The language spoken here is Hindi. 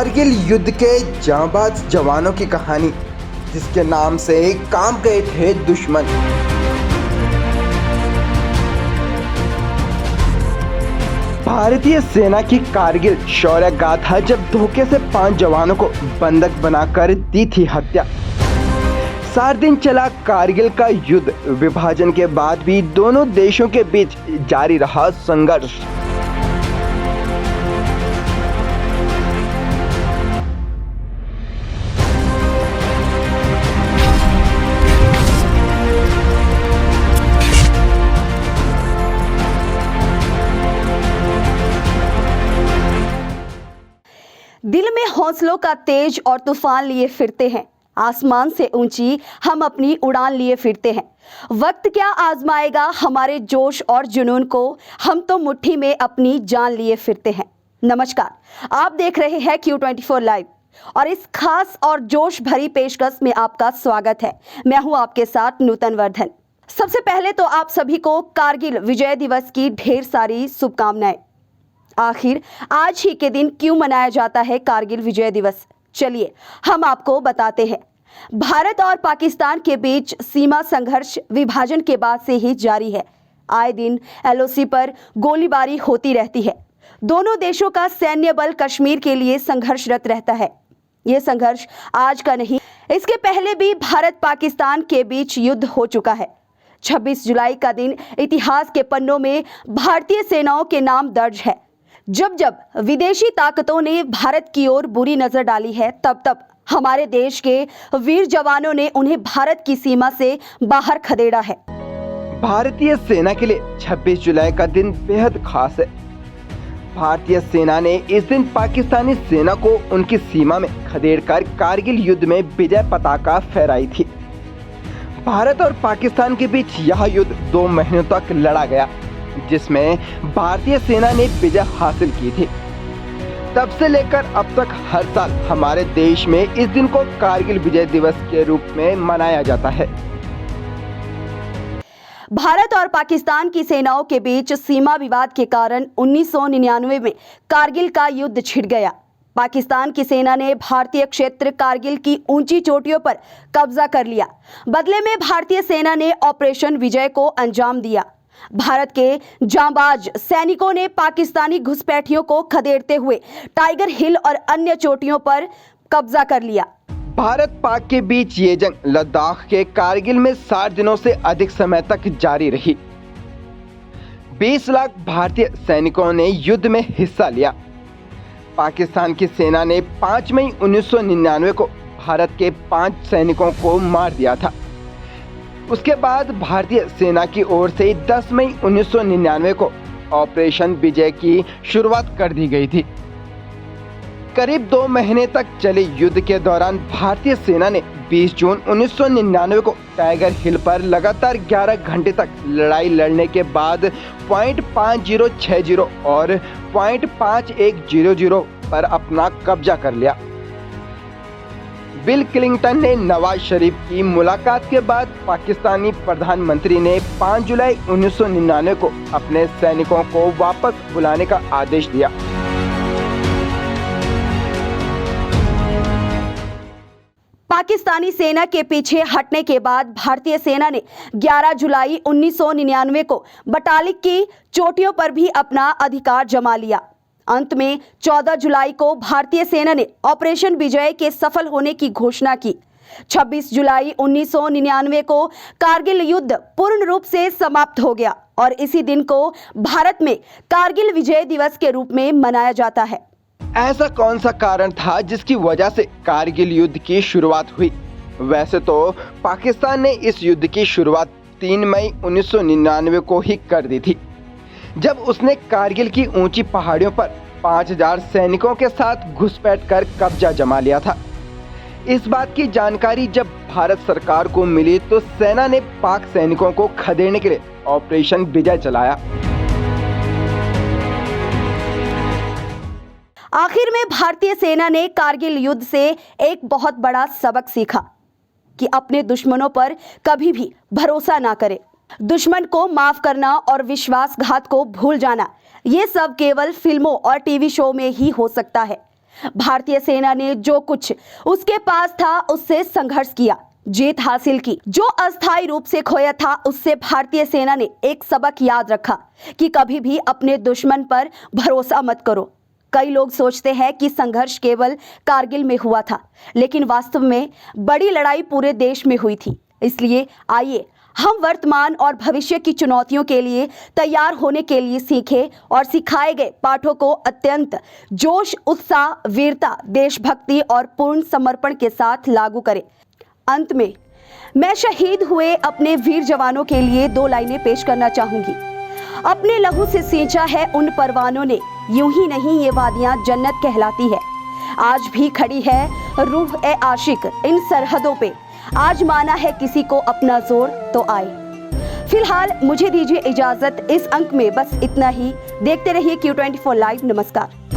कारगिल युद्ध के जांबाज जवानों की कहानी, जिसके नाम से काम गए थे दुश्मन। भारतीय सेना की कारगिल शौर्य गाथा जब धोखे से 5 जवानों को बंधक बनाकर दी थी हत्या। 7 दिन चला कारगिल का युद्ध। विभाजन के बाद भी दोनों देशों के बीच जारी रहा संघर्ष। दिल में हौसलों का तेज और तूफान लिए फिरते हैं, आसमान से ऊंची हम अपनी उड़ान लिए फिरते हैं। वक्त क्या आजमाएगा हमारे जोश और जुनून को, हम तो मुट्ठी में अपनी जान लिए फिरते हैं। नमस्कार, आप देख रहे हैं Q24 लाइव और इस खास और जोश भरी पेशकश में आपका स्वागत है। मैं हूं आपके साथ नूतन वर्धन। सबसे पहले तो आप सभी को कारगिल विजय दिवस की ढेर सारी शुभकामनाएं। आखिर आज ही के दिन क्यों मनाया जाता है कारगिल विजय दिवस? चलिए हम आपको बताते हैं। भारत और पाकिस्तान के बीच सीमा संघर्ष विभाजन के बाद से ही जारी है। आए दिन LOC पर गोलीबारी होती रहती है। दोनों देशों का सैन्य बल कश्मीर के लिए संघर्षरत रहता है। ये संघर्ष आज का नहीं, इसके पहले भी भारत पाकिस्तान के बीच युद्ध हो चुका है। 26 जुलाई का दिन इतिहास के पन्नों में भारतीय सेनाओं के नाम दर्ज है। जब जब विदेशी ताकतों ने भारत की ओर बुरी नजर डाली है, तब तब हमारे देश के वीर जवानों ने उन्हें भारत की सीमा से बाहर खदेड़ा है। भारतीय सेना के लिए 26 जुलाई का दिन बेहद खास है। भारतीय सेना ने इस दिन पाकिस्तानी सेना को उनकी सीमा में खदेड़कर कारगिल युद्ध में विजय पताका फहराई थी। भारत और पाकिस्तान के बीच यह युद्ध 2 महीनों तक लड़ा गया, जिसमें भारतीय सेना ने विजय हासिल की थी। तब से लेकर अब तक हर साल हमारे देश में इस दिन को कारगिल विजय दिवस के रूप में मनाया जाता है। भारत और पाकिस्तान की सेनाओं के बीच सीमा विवाद के कारण 1999 में कारगिल का युद्ध छिड़ गया। पाकिस्तान की सेना ने भारतीय क्षेत्र कारगिल की ऊंची चोटियों पर कब्जा कर लिया। बदले में भारतीय सेना ने ऑपरेशन विजय को अंजाम दिया। भारत के जांबाज सैनिकों ने पाकिस्तानी घुसपैठियों को खदेड़ते हुए टाइगर हिल और अन्य चोटियों पर कब्जा कर लिया। भारत पाक के बीच ये जंग लद्दाख के कारगिल में 60 दिनों से अधिक समय तक जारी रही। 20 लाख भारतीय सैनिकों ने युद्ध में हिस्सा लिया। पाकिस्तान की सेना ने 5 मई 1999 को भारत के 5 सैनिकों को मार दिया था। उसके बाद भारतीय सेना की ओर से 10 मई 1999 को ऑपरेशन विजय की शुरुआत कर दी गई थी। करीब 2 महीने तक चले युद्ध के दौरान भारतीय सेना ने 20 जून 1999 को टाइगर हिल पर लगातार 11 घंटे तक लड़ाई लड़ने के बाद .5060 और .5100 पर अपना कब्जा कर लिया। बिल क्लिंटन ने नवाज शरीफ की मुलाकात के बाद पाकिस्तानी प्रधानमंत्री ने 5 जुलाई 1999 को अपने सैनिकों को वापस बुलाने का आदेश दिया। पाकिस्तानी सेना के पीछे हटने के बाद भारतीय सेना ने 11 जुलाई 1999 को बटालिक की चोटियों पर भी अपना अधिकार जमा लिया। अंत में 14 जुलाई को भारतीय सेना ने ऑपरेशन विजय के सफल होने की घोषणा की। 26 जुलाई 1999 को कारगिल युद्ध पूर्ण रूप से समाप्त हो गया और इसी दिन को भारत में कारगिल विजय दिवस के रूप में मनाया जाता है। ऐसा कौन सा कारण था जिसकी वजह से कारगिल युद्ध की शुरुआत हुई? वैसे तो पाकिस्तान ने इस युद्ध की शुरुआत 3 मई 1999 को ही कर दी थी, जब उसने कारगिल की ऊंची पहाड़ियों पर 5000 सैनिकों के साथ घुसपैठ कर कब्जा जमा लिया था। इस बात की जानकारी जब भारत सरकार को मिली तो सेना ने पाक सैनिकों को खदेड़ने के लिए ऑपरेशन विजय चलाया। आखिर में भारतीय सेना ने कारगिल युद्ध से एक बहुत बड़ा सबक सीखा कि अपने दुश्मनों पर कभी भी भरोसा ना करें। दुश्मन को माफ करना और विश्वासघात को भूल जाना, ये सब केवल फिल्मों और टीवी शो में ही हो सकता है। भारतीय सेना ने जो कुछ उसके पास था उससे संघर्ष किया, जीत हासिल की। जो अस्थायी रूप से खोया था उससे भारतीय सेना ने एक सबक याद रखा कि कभी भी अपने दुश्मन पर भरोसा मत करो। कई लोग सोचते हैं कि संघर्ष केवल कारगिल में हुआ था, लेकिन वास्तव में बड़ी लड़ाई पूरे देश में हुई थी। इसलिए आइए हम वर्तमान और भविष्य की चुनौतियों के लिए तैयार होने के लिए सीखे और सिखाए गए पाठों को अत्यंत जोश, उत्साह, वीरता, देशभक्ति और पूर्ण समर्पण के साथ लागू करें। अंत में मैं शहीद हुए अपने वीर जवानों के लिए 2 लाइनें पेश करना चाहूंगी। अपने लहू से सींचा है उन परवानों ने, यूं ही नहीं ये वादियां जन्नत कहलाती है। आज भी खड़ी है रूह ए आशिक इन सरहदों पे, आज माना है किसी को अपना जोर तो आए। फिलहाल मुझे दीजिए इजाजत, इस अंक में बस इतना ही। देखते रहिए Q24 लाइव। नमस्कार।